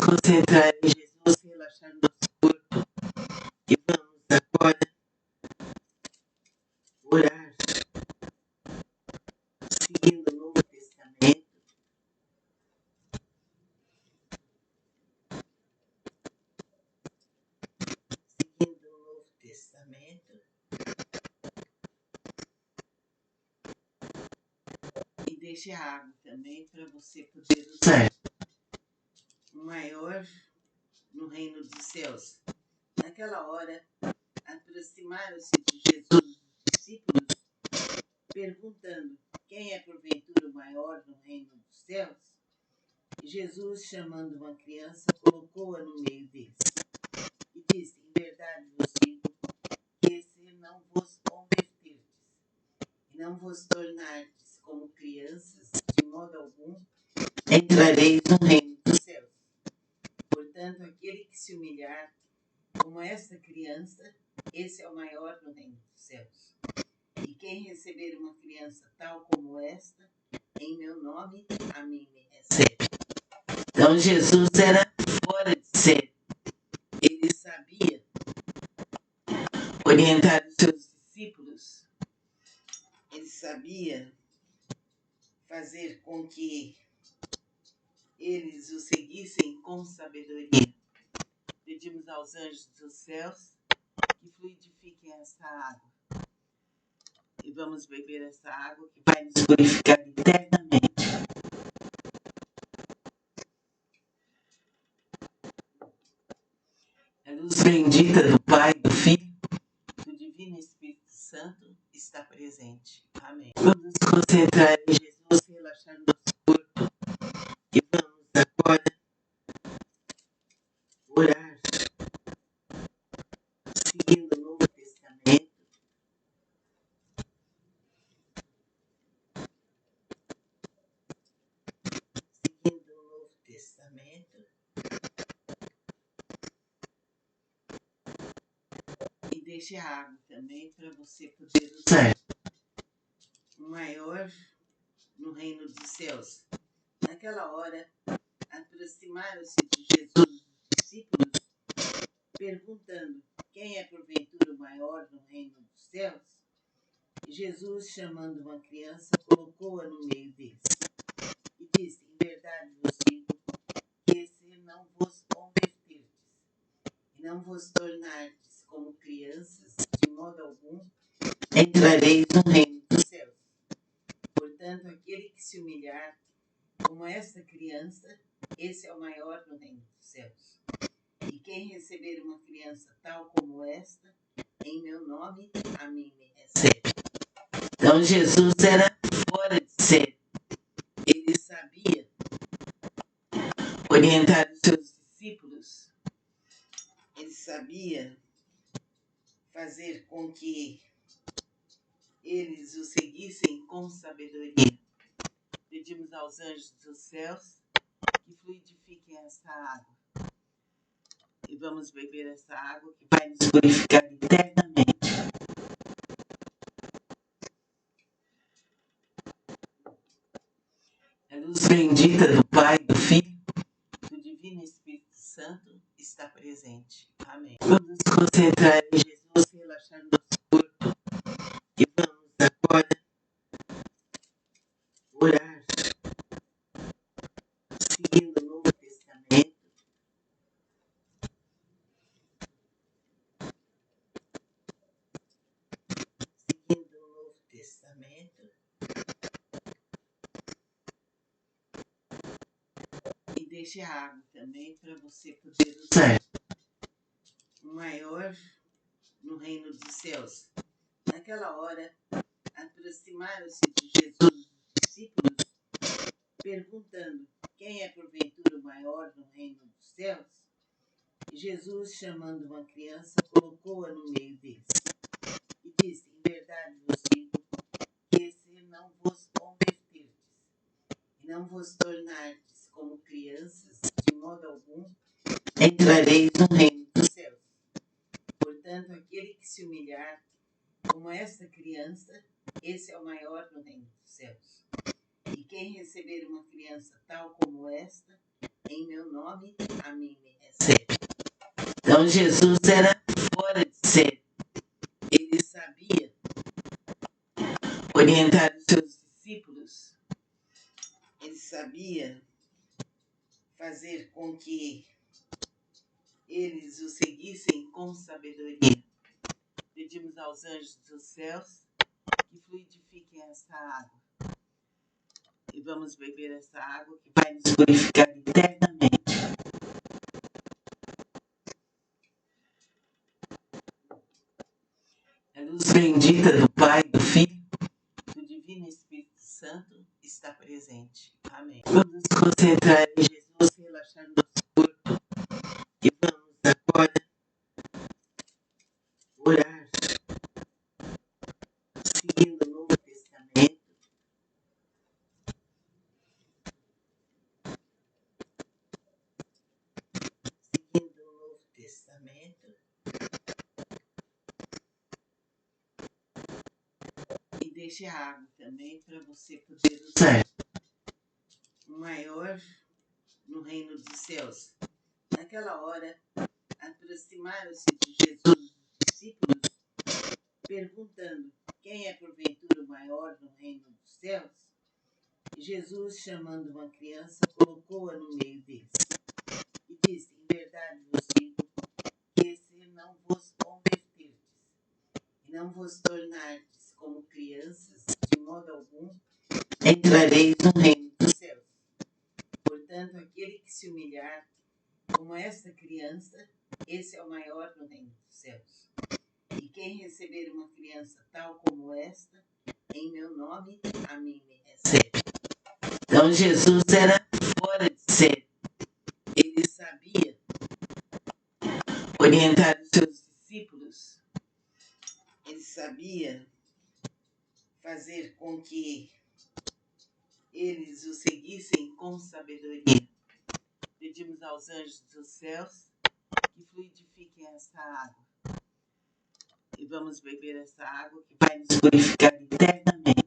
concentrar em Jesus, relaxar nosso corpo e vamos agora orar, seguindo o Novo Testamento, e deixe a água também para você poder usar. O maior no reino dos céus. Naquela hora, aproximaram-se de Jesus os discípulos, perguntando: quem é porventura o maior no reino dos céus? E Jesus, chamando uma criança, colocou-a no meio deles e disse: em verdade vos digo que se não vos converterdes e não vos tornardes como crianças, de modo algum entrareis no reino dos céus. Portanto, aquele que se humilhar como esta criança, esse é o maior no reino dos céus. E quem receber uma criança tal como esta, em meu nome, a mim me recebe. Então Jesus era fora de série. Ele sabia orientar os seus discípulos. Ele sabia fazer com que eles o seguissem com sabedoria. Pedimos aos anjos dos céus que fluidifiquem essa água. E vamos beber essa água que vai nos purificar eternamente. A luz bendita do Pai, do Filho, do Divino Espírito Santo está presente. Amém. Vamos nos concentrar em Jesus, relaxar nosso corpo e vamos agora orar, seguindo o Novo Testamento, e deixe a água também para você poder usar. O maior no reino dos céus. Naquela hora, aproximaram-se de Jesus os discípulos, perguntando: quem é porventura o maior no reino dos céus? E Jesus, chamando uma criança, colocou-a no meio deles e disse: em verdade vos digo que se não vos converterdes e não vos tornardes como crianças, de modo algum entrareis no reino dos céus. Portanto, aquele que se humilhar como esta criança, esse é o maior no reino dos céus. E quem receber uma criança tal como esta, em meu nome, a mim me recebe. Então Jesus era fora de série. Ele sabia orientar os seus discípulos. Ele sabia fazer com que eles o seguissem com sabedoria. Pedimos aos anjos dos céus que fluidifiquem essa água. E vamos beber essa água que vai nos purificar eternamente. A luz bendita do Pai, do Filho, do Divino Espírito Santo está presente. Amém. Vamos nos concentrar em Jesus, relaxar nosso corpo e vamos agora orar, seguindo o Novo Testamento, e deixe a água também para você poder usar. O maior no reino dos céus. Naquela hora, aproximaram-se de Jesus os discípulos, perguntando: quem é porventura o maior no reino dos céus? E Jesus, chamando uma criança, colocou-a no meio deles e disse: em verdade vos digo que se não vos converterdes e não vos tornardes como crianças, de modo algum entrareis no reino dos céus. Portanto, aquele que se humilhar como esta criança, esse é o maior no reino dos céus. E quem receber uma criança tal como esta, em meu nome, a mim me recebe. Então Jesus era fora de série. Ele sabia orientar os seus discípulos. Ele sabia fazer com que eles o seguissem com sabedoria. Pedimos aos anjos dos céus que fluidifiquem essa água. E vamos beber essa água que vai nos purificar eternamente. A luz bendita do Pai, do Filho, do Divino Espírito Santo está presente. Amém. Vamos nos concentrar em Jesus, relaxar nosso corpo e vamos agora orar, seguindo o Novo Testamento. Seguindo o Novo Testamento. E deixe a água também para você poder usar. O maior no reino dos céus. Naquela hora, aproximaram-se de Jesus os discípulos, perguntando: quem é porventura o maior no reino dos céus? E Jesus, chamando uma criança, colocou-a no meio deles e disse: em verdade vos digo que se não vos converterdes e não vos tornardes como crianças, de modo algum entrareis no reino dos céus. Portanto, aquele que se humilhar como esta criança, esse é o maior no reino dos céus. E quem receber uma criança tal como esta, em meu nome, a mim me recebe. Então Jesus era fora de série. Ele sabia orientar os seus discípulos. Ele sabia fazer com que eles o seguissem com sabedoria. Pedimos aos anjos dos céus que fluidifiquem essa água. E vamos beber essa água que vai nos purificar eternamente.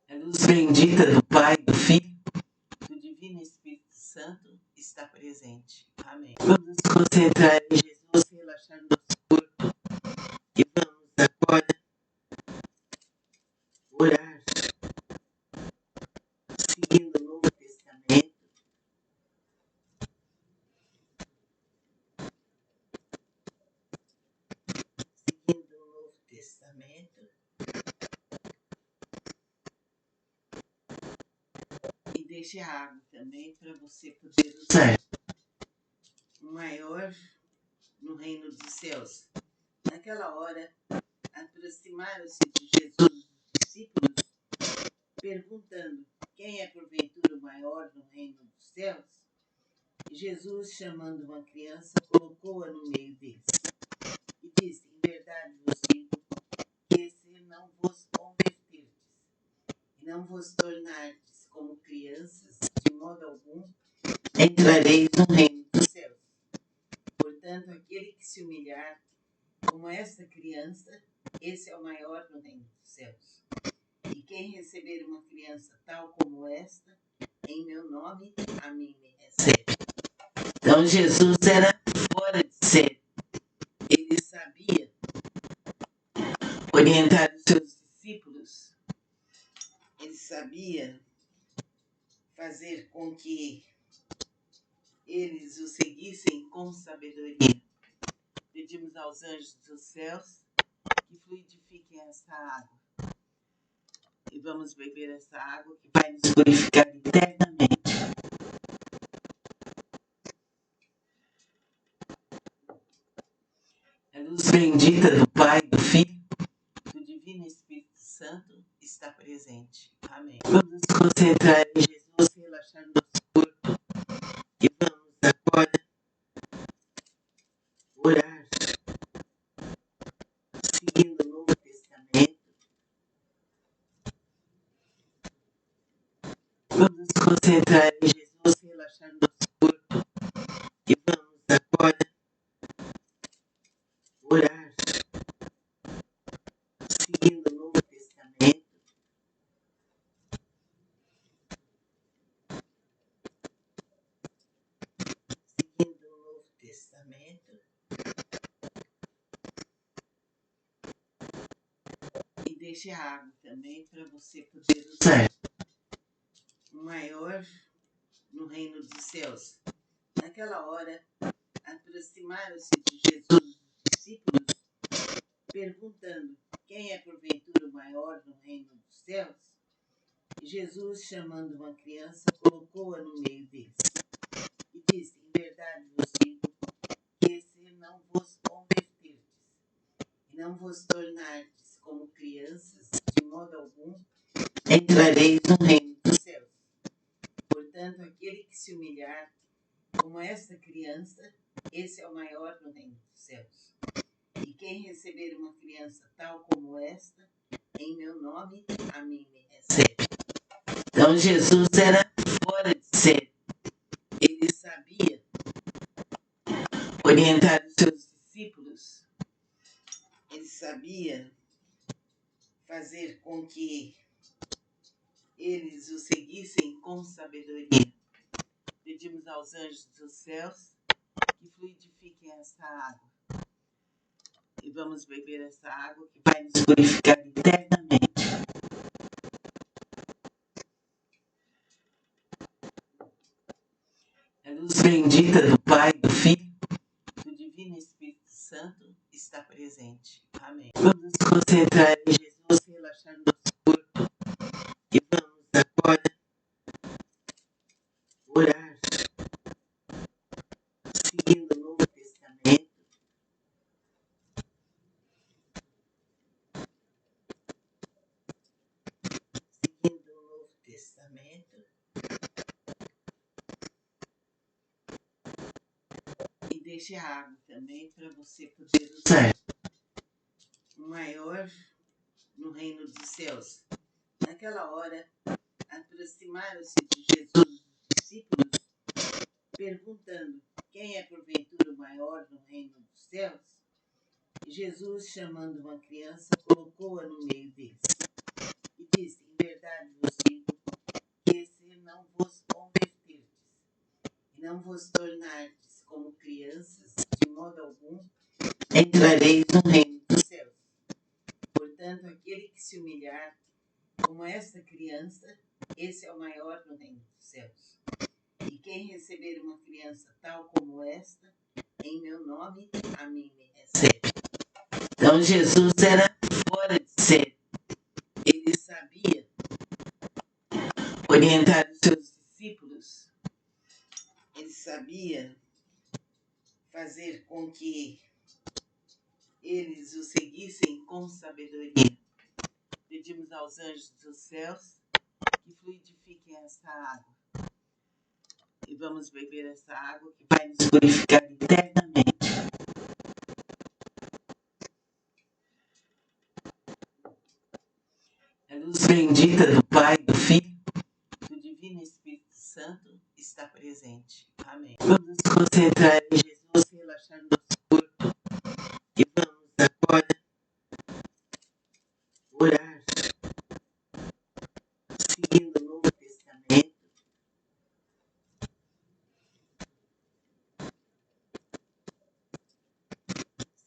A luz bendita do Pai, do Filho, do Divino Espírito Santo está presente. Amém. Vamos nos concentrar em Jesus, relaxar nosso corpo e vamos agora orar, seguindo o Novo Testamento. Seguindo o Novo Testamento. E deixe a água também para você poder usar. O maior no reino dos céus. Naquela hora, aproximaram-se de Jesus os discípulos, perguntando: quem é porventura o maior no reino dos céus? E Jesus, chamando uma criança, colocou-a no meio deles e disse: em verdade vos digo que se não vos converterdes e não vos tornardes como crianças, de modo algum entrareis no reino dos céus. Portanto, aquele que se humilhar como esta criança, esse é o maior no reino dos céus. E quem receber uma criança tal como esta, em meu nome, a mim me recebe. Então Jesus era fora de série. Ele sabia orientar os seus discípulos. Ele sabia fazer com que eles o seguissem com sabedoria. Pedimos aos anjos dos céus que fluidifiquem essa água. E vamos beber essa água que vai nos purificar eternamente. A luz bendita do Pai, do Filho, do Divino Espírito Santo está presente. Amém. Vamos nos concentrar em Jesus, relaxar nosso corpo e vamos agora orar, seguindo o Novo Testamento. Vamos nos concentrar em Jesus, relaxar nosso corpo e vamos agora orar, seguindo o Novo Testamento. Testamento e deixe a água também para você poder usar. O maior no reino dos céus. Naquela hora, aproximaram-se de Jesus os discípulos, perguntando: quem é porventura o maior no reino dos céus? E Jesus, chamando uma criança, colocou-a no meio deles e disse: em verdade vos digo que se não vos converterdes e não vos tornardes como crianças, de modo algum entrareis no reino dos céus. Portanto, aquele que se humilhar como esta criança, esse é o maior no reino dos céus. E quem receber uma criança tal como esta, em meu nome, a mim me recebe. Então Jesus era fora de série. Ele sabia orientar os seus discípulos. Ele sabia fazer com que eles o seguissem com sabedoria. Pedimos aos anjos dos céus que fluidifiquem essa água. E vamos beber essa água que vai nos purificar eternamente. A luz bendita do Pai, do Filho, do Divino Espírito Santo está presente. Amém. Vamos nos concentrar em Jesus, relaxar nosso corpo e vamos agora orar, seguindo o Novo Testamento. Seguindo o Novo Testamento. E deixe a água também para você poder usar. O maior no reino dos céus. Naquela hora, aproximaram-se de Jesus os discípulos, perguntando: quem é porventura o maior no reino dos céus? E Jesus, chamando uma criança, colocou-a no meio deles e disse: em verdade vos digo que se não vos converterdes e não vos tornardes como crianças, de modo algum entrareis no reino dos céus. Portanto, aquele que se humilhar como esta criança, esse é o maior no reino dos céus. E quem receber uma criança tal como esta, em meu nome, a mim me recebe. Então Jesus era fora de série. Ele sabia orientar os seus discípulos. Ele sabia fazer com que eles o seguissem com sabedoria. Pedimos aos anjos dos céus que fluidifiquem essa água. E vamos beber essa água que vai nos purificar eternamente. A luz bendita do Pai, do Filho, do Divino Espírito Santo está presente. Amém. Vamos nos concentrar em Jesus, relaxar nosso corpo e vamos agora orar, seguindo o Novo Testamento.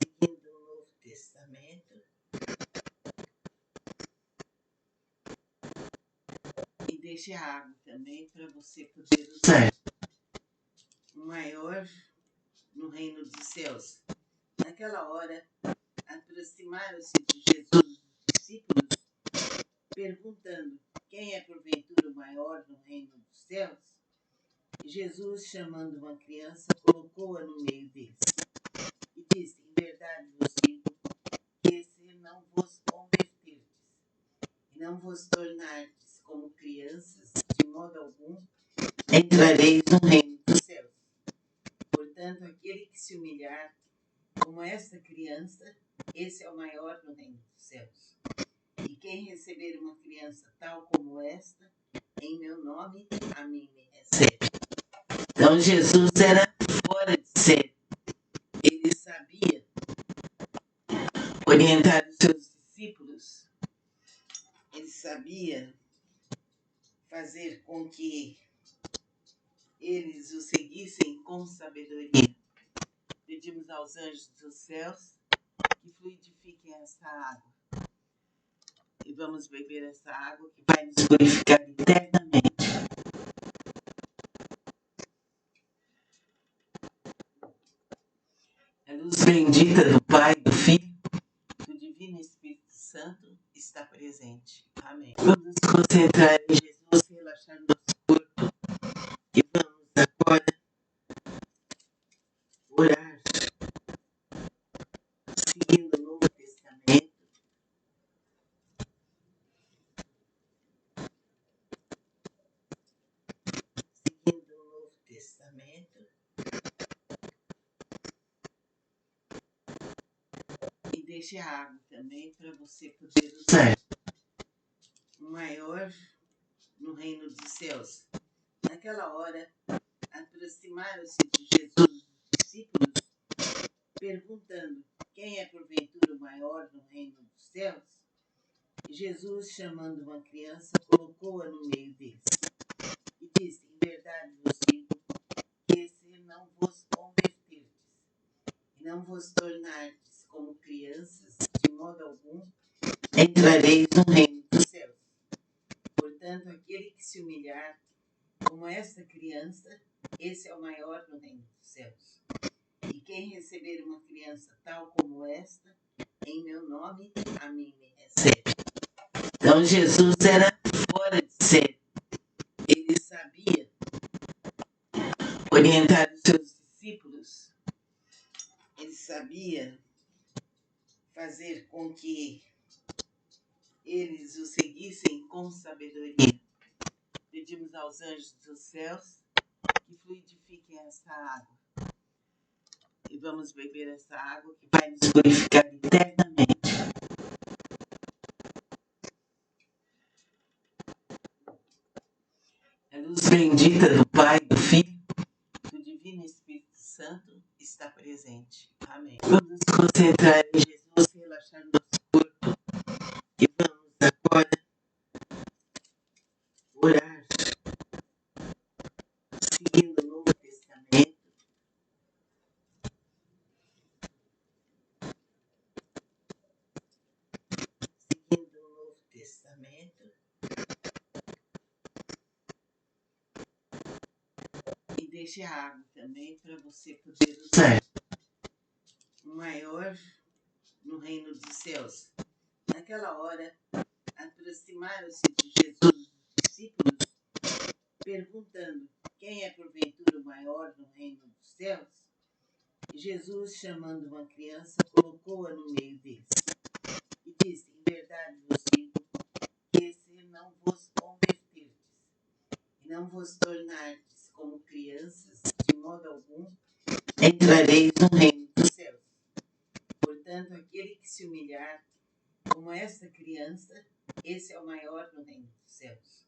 Seguindo o Novo Testamento. E deixe a água também para você poder usar. O maior no reino dos céus. Naquela hora, aproximaram-se de Jesus os discípulos, perguntando: quem é porventura o maior no reino dos céus? E Jesus, chamando uma criança, colocou-a no meio deles e disse: em verdade vos digo que se não vos converterdes e não vos tornardes como crianças, de modo algum entrareis no reino dos céus. Portanto, aquele que se humilhar como esta criança, esse é o maior no reino dos céus. E quem receber uma criança tal como esta, em meu nome, a mim me recebe. Então Jesus era fora de série. Ele sabia orientar os seus discípulos. Ele sabia fazer com que eles o seguissem com sabedoria. Pedimos aos anjos dos céus que fluidifiquem essa água. E vamos beber essa água que vai nos purificar eternamente. A luz bendita do Pai, do Filho, do Divino Espírito Santo está presente. Amém. Vamos nos concentrar em Jesus, relaxar nosso corpo e vamos agora orar, seguindo o Novo Testamento. Seguindo o Novo Testamento. E deixe a água também para você poder usar. O maior no reino dos céus. Naquela hora, aproximaram-se de Jesus os discípulos, perguntando: quem é porventura o maior no reino dos céus? E Jesus, chamando uma criança, colocou-a no meio deles e disse: em verdade vos digo que se não vos converterdes e não vos tornardes como crianças, de modo algum entrareis no reino dos céus. Portanto, aquele que se humilhar como esta criança, esse é o maior no reino dos céus. E quem receber uma criança tal como esta, em meu nome, a mim me recebe. Então Jesus era fora de série. Ele sabia orientar os seus discípulos. Ele sabia fazer com que eles o seguissem com sabedoria. Pedimos aos anjos dos céus que fluidifiquem essa água. E vamos beber essa água que vai nos purificar eternamente. A luz bendita do Pai, do Filho, do Divino Espírito Santo está presente. Amém. Vamos nos concentrar em Jesus, relaxar nosso corpo e vamos agora orar, seguindo o Novo Testamento. Seguindo o Novo Testamento. E deixe a água também para você poder usar. O maior no reino dos céus. Naquela hora, aproximaram-se de Jesus os discípulos, perguntando: quem é porventura o maior no reino dos céus? E Jesus, chamando uma criança, colocou-a no meio deles e disse: em verdade vos digo que se não vos converterdes e não vos tornardes como crianças, de modo algum entrareis no reino dos céus. Portanto, aquele que se humilhar como esta criança, esse é o maior no reino dos céus.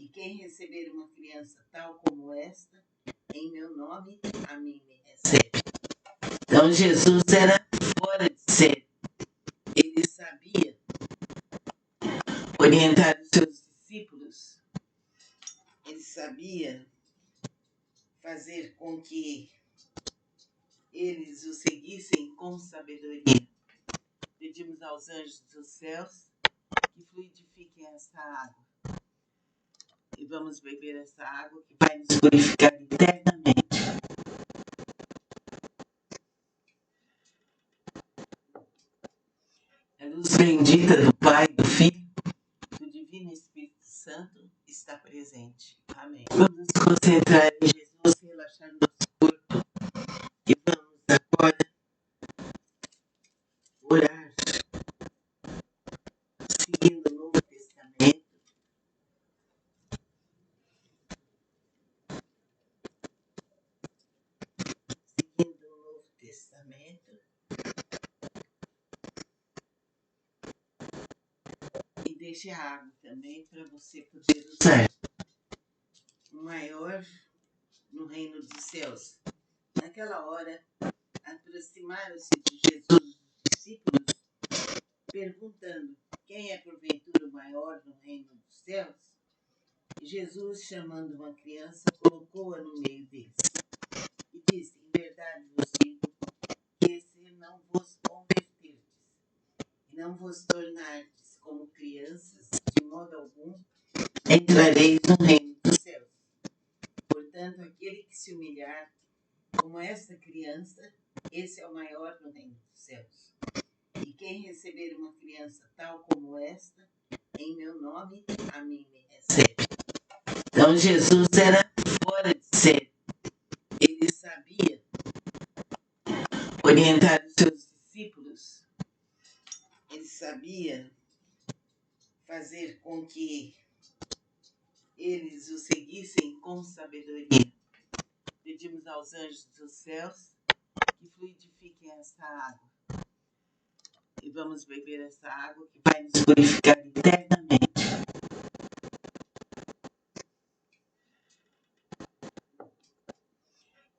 E quem receber uma criança tal como esta, em meu nome, a mim me recebe. Então Jesus era fora de série. Ele sabia orientar os seus discípulos. Ele sabia fazer com que eles o seguissem com sabedoria. Pedimos aos anjos dos céus que fluidifiquem essa água. E vamos beber essa água que vai nos purificar eternamente. A luz bendita do Pai, do Filho, do Divino Espírito Santo está presente. Amém. Vamos nos concentrar em Jesus, relaxar nosso corpo e vamos agora orar, seguindo o Novo Testamento. Seguindo o Novo Testamento. E deixe a água também para você poder usar. O maior no reino dos céus. Naquela hora, aproximaram-se de Jesus os discípulos, perguntando: quem é porventura o maior no reino dos céus? E Jesus, chamando uma criança, colocou-a no meio deles e disse: em verdade vos digo que se não vos converterdes e não vos tornardes como crianças, de modo algum entrareis no reino dos céus. Portanto, aquele que se humilhar como esta criança, esse é o maior no reino dos céus. E quem receber uma criança tal como esta, em meu nome, a mim me recebe. Então Jesus era fora de série. Ele sabia orientar os seus discípulos. Ele sabia fazer com que eles o seguissem com sabedoria. Pedimos aos anjos dos céus que fluidifiquem essa água. E vamos beber essa água que vai nos purificar eternamente.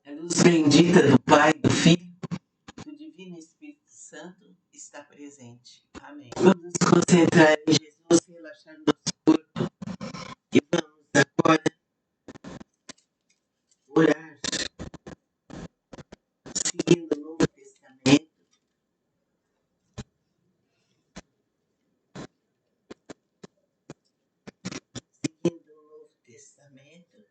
A luz bendita do Pai, do Filho, do Divino Espírito Santo está presente. Amém. Vamos nos concentrar em Jesus, relaxar nosso corpo e vamos agora orar, seguindo o Novo Testamento. Seguindo o Novo Testamento.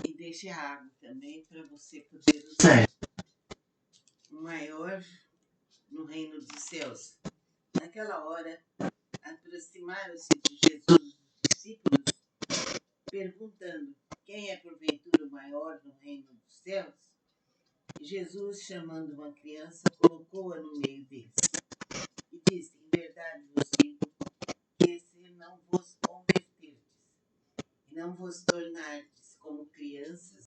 E deixe a água também para você poder usar. O maior no reino dos céus. Naquela hora, aproximaram-se de Jesus os discípulos, perguntando: quem é porventura o maior no reino dos céus? E Jesus, chamando uma criança, colocou-a no meio deles e disse: em verdade vos digo que se não vos converterdes e não vos tornardes como crianças,